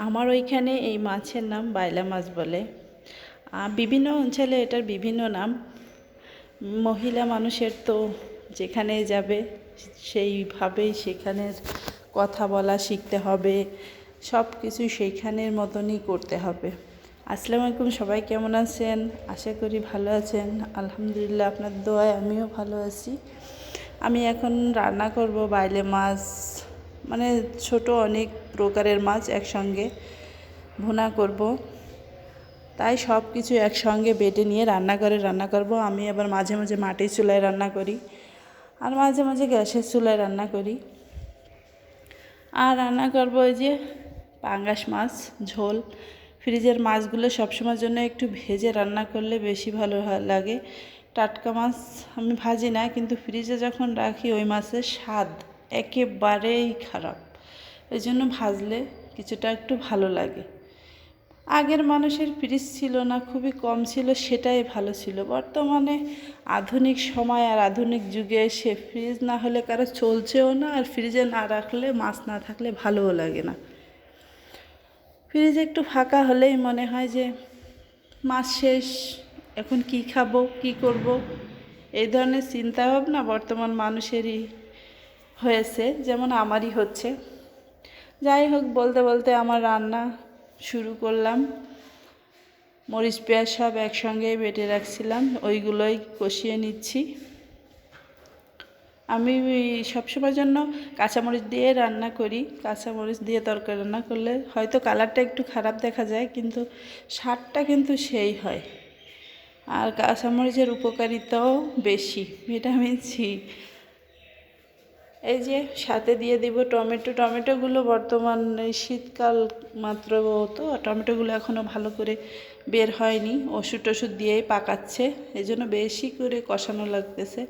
আমার ওইখানে এই মাছের নাম বাইলা মাছ বলে। বিভিন্ন অঞ্চলে এটার বিভিন্ন নাম। মহিলা মানুষের তো যেখানে যাবে সেইভাবেই সেখানের কথা বলা শিখতে হবে, সব কিছু সেইখানের মতনই করতে হবে। আসসালামু আলাইকুম, সবাই কেমন আছেন? আশা করি ভালো আছেন। আলহামদুলিল্লাহ, আপনার দোয়ায় আমিও ভালো আছি। আমি এখন রান্না করব বাইলে মাছ, মানে ছোট অনেক প্রকারের মাছ একসঙ্গে ভুনা করব। তাই সব কিছু একসঙ্গে বেটে নিয়ে রান্না করব। আমি আবার মাঝে মাঝে মাটির চুলায় রান্না করি, আর মাঝে মাঝে গ্যাসের চুলায় রান্না করি। আর রান্না করব ওই যে পাঙ্গাস মাছ ঝোল। ফ্রিজের মাছগুলো সবসময়ের জন্য একটু ভেজে রান্না করলে বেশি ভালো লাগে। টাটকা মাছ আমি ভাজি না, কিন্তু ফ্রিজে যখন রাখি ওই মাছের স্বাদ একেবারেই খারাপ। এই জন্য ভাজলে কিছুটা একটু ভালো লাগে। আগের মানুষের ফ্রিজ ছিল না, খুবই কম ছিল, সেটাই ভালো ছিল। বর্তমানে আধুনিক সময় আর আধুনিক যুগে এসে ফ্রিজ না হলে কারো চলছেও না, আর ফ্রিজে না রাখলে মাছ না থাকলে ভালোও লাগে না। ফ্রিজ একটু ফাঁকা হলেই মনে হয় যে মাছ শেষ, এখন কি খাবো, কি করব, এই ধরনের চিন্তাভাবনা বর্তমান মানুষেরই হয়েছে, যেমন আমারই হচ্ছে। যাই হোক, বলতে বলতে আমার রান্না শুরু করলাম। মরিচ পেঁয়াজ সব একসঙ্গে বেটে রাখছিলাম, ওইগুলোই কষিয়ে নিচ্ছি। আমি সবসময়ের জন্য কাঁচামরিচ দিয়ে রান্না করি। কাঁচামরিচ দিয়ে তরকারি রান্না করলে হয়তো কালারটা একটু খারাপ দেখা যায়, কিন্তু স্বাদটা কিন্তু সেই হয়। আর কাঁচামরিচের উপকারিতাও বেশি, ভিটামিন সি। এই যে সাথে দিয়ে দিব টমেটো। টমেটোগুলো বর্তমান এই শীতকাল মাত্র, তো টমেটোগুলো এখনও ভালো করে বের হয়নি, ওষুধ টষুধ দিয়েই পাকাচ্ছে, এই জন্য বেশি করে কষানো লাগতেছে।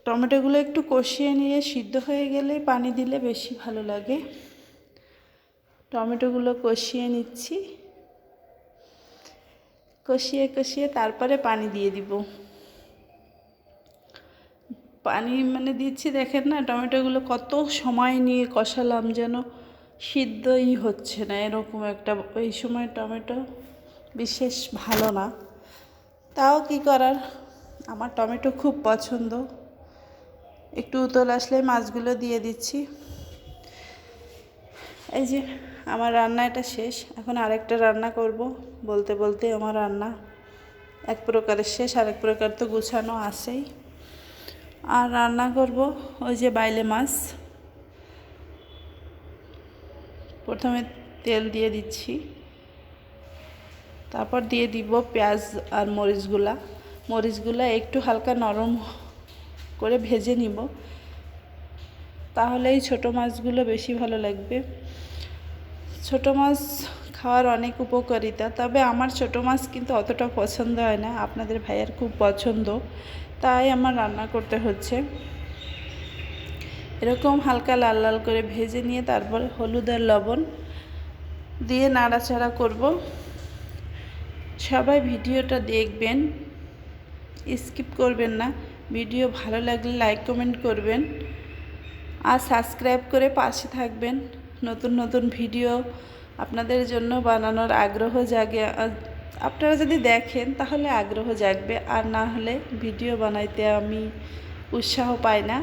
টমেটোগুলো একটু কষিয়ে নিয়ে সিদ্ধ হয়ে গেলে পানি দিলে বেশি ভালো লাগে। টমেটোগুলো কষিয়ে নিচ্ছি, কষিয়ে কষিয়ে তারপরে পানি দিয়ে দিব। পানি মানে দিচ্ছি, দেখেন না টমেটোগুলো কত সময় নিয়ে কষালাম, যেন সিদ্ধই হচ্ছে না, এরকম একটা। এই সময় টমেটো বিশেষ ভালো না, তাও কি করার, আমার টমেটো খুব পছন্দ। একটু উতল আসলে মাছগুলো দিয়ে দিচ্ছি। এই যে আমার রান্না এটা শেষ, এখন আরেকটা রান্না করব। বলতে বলতে আমার রান্না এক প্রকারের শেষ, আরেক প্রকার তো গুছানো আছেই। আর রান্না করব ওই যে বাইলে মাছ। প্রথমে তেল দিয়ে দিচ্ছি, তারপর দিয়ে দিব পেঁয়াজ আর মরিচগুলা একটু হালকা নরম করে ভেজে নিব, তাহলেই ছোটো মাছগুলো বেশি ভালো লাগবে। ছোটো মাছ খাওয়ার অনেক উপকারিতা, তবে আমার ছোটো মাছ কিন্তু অতটা পছন্দ হয় না, আপনাদের ভাইয়ের খুব পছন্দ, তাই আমার রান্না করতে হচ্ছে। এরকম হালকা লাল লাল করে ভেজে নিয়ে তারপর হলুদ আর লবণ দিয়ে নাড়াচাড়া করব। সবাই ভিডিওটা দেখবেন, স্কিপ করবেন না। ভিডিও ভালো লাগলে লাইক কমেন্ট করবেন, আর সাবস্ক্রাইব করে পাশে থাকবেন। নতুন নতুন ভিডিও আপনাদের জন্য বানানোর আগ্রহ জাগে। আপনারা যদি দেখেন তাহলে আগ্রহ জাগবে, আর না হলে ভিডিও বানাইতে আমি উৎসাহ পাই না।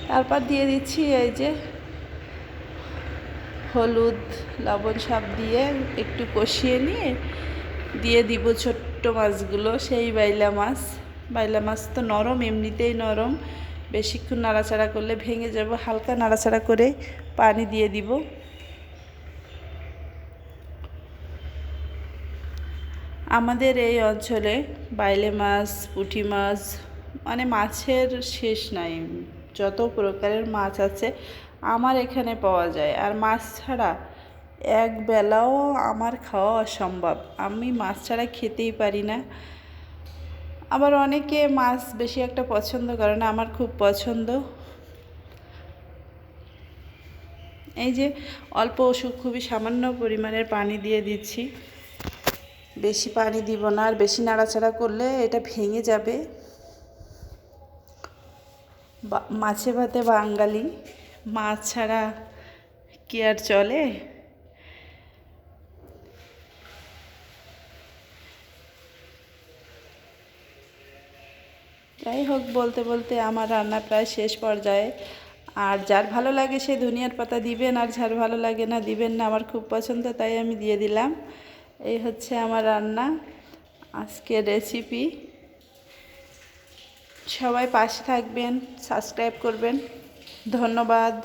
তারপর দিয়ে দিচ্ছি এই যে হলুদ লবণ সব দিয়ে একটু কষিয়ে নিয়ে দিয়ে দিব ছোট্ট মাছগুলো, সেই বাইলা মাছ। বাইলা মাছ তো নরম, এমনিতেই নরম, বেশিক্ষণ নাড়াচাড়া করলে ভেঙে যাব। হালকা নাড়াচাড়া করে পানি দিয়ে দিব। আমাদের এই অঞ্চলে বাইলে মাছ, পুঁটি মাছ, মানে মাছের শেষ নাই। যত প্রকারের মাছ আছে আমার এখানে পাওয়া যায়, আর মাছ ছাড়া এক বেলাও আমার খাওয়া অসম্ভব। আমি মাছ ছাড়া খেতেই পারি না। আবার অনেকে মাছ বেশি একটা পছন্দ করে না, আমার খুব পছন্দ। এই যে অল্প খুবই সামান্য পরিমাণের পানি দিয়ে দিচ্ছি, বেশি পানি দিব না, আর বেশি নাড়াচাড়া করলে এটা ভেঙে যাবে। মাছে ভাতে বাঙালি, মাছ ছাড়া কি আর চলে। যাই হোক, বলতে বলতে আমার রান্না প্রায় শেষ পর্যায়ে। আর যার ভালো লাগে সে ধনিয়ার পাতা দিবেন, আর যার ভালো লাগে না দিবেন না। আমার খুব পছন্দ, তাই আমি দিয়ে দিলাম। এই হচ্ছে আমার রান্না, আজকের রেসিপি। সবাই পাশে থাকবেন, সাবস্ক্রাইব করবেন। ধন্যবাদ।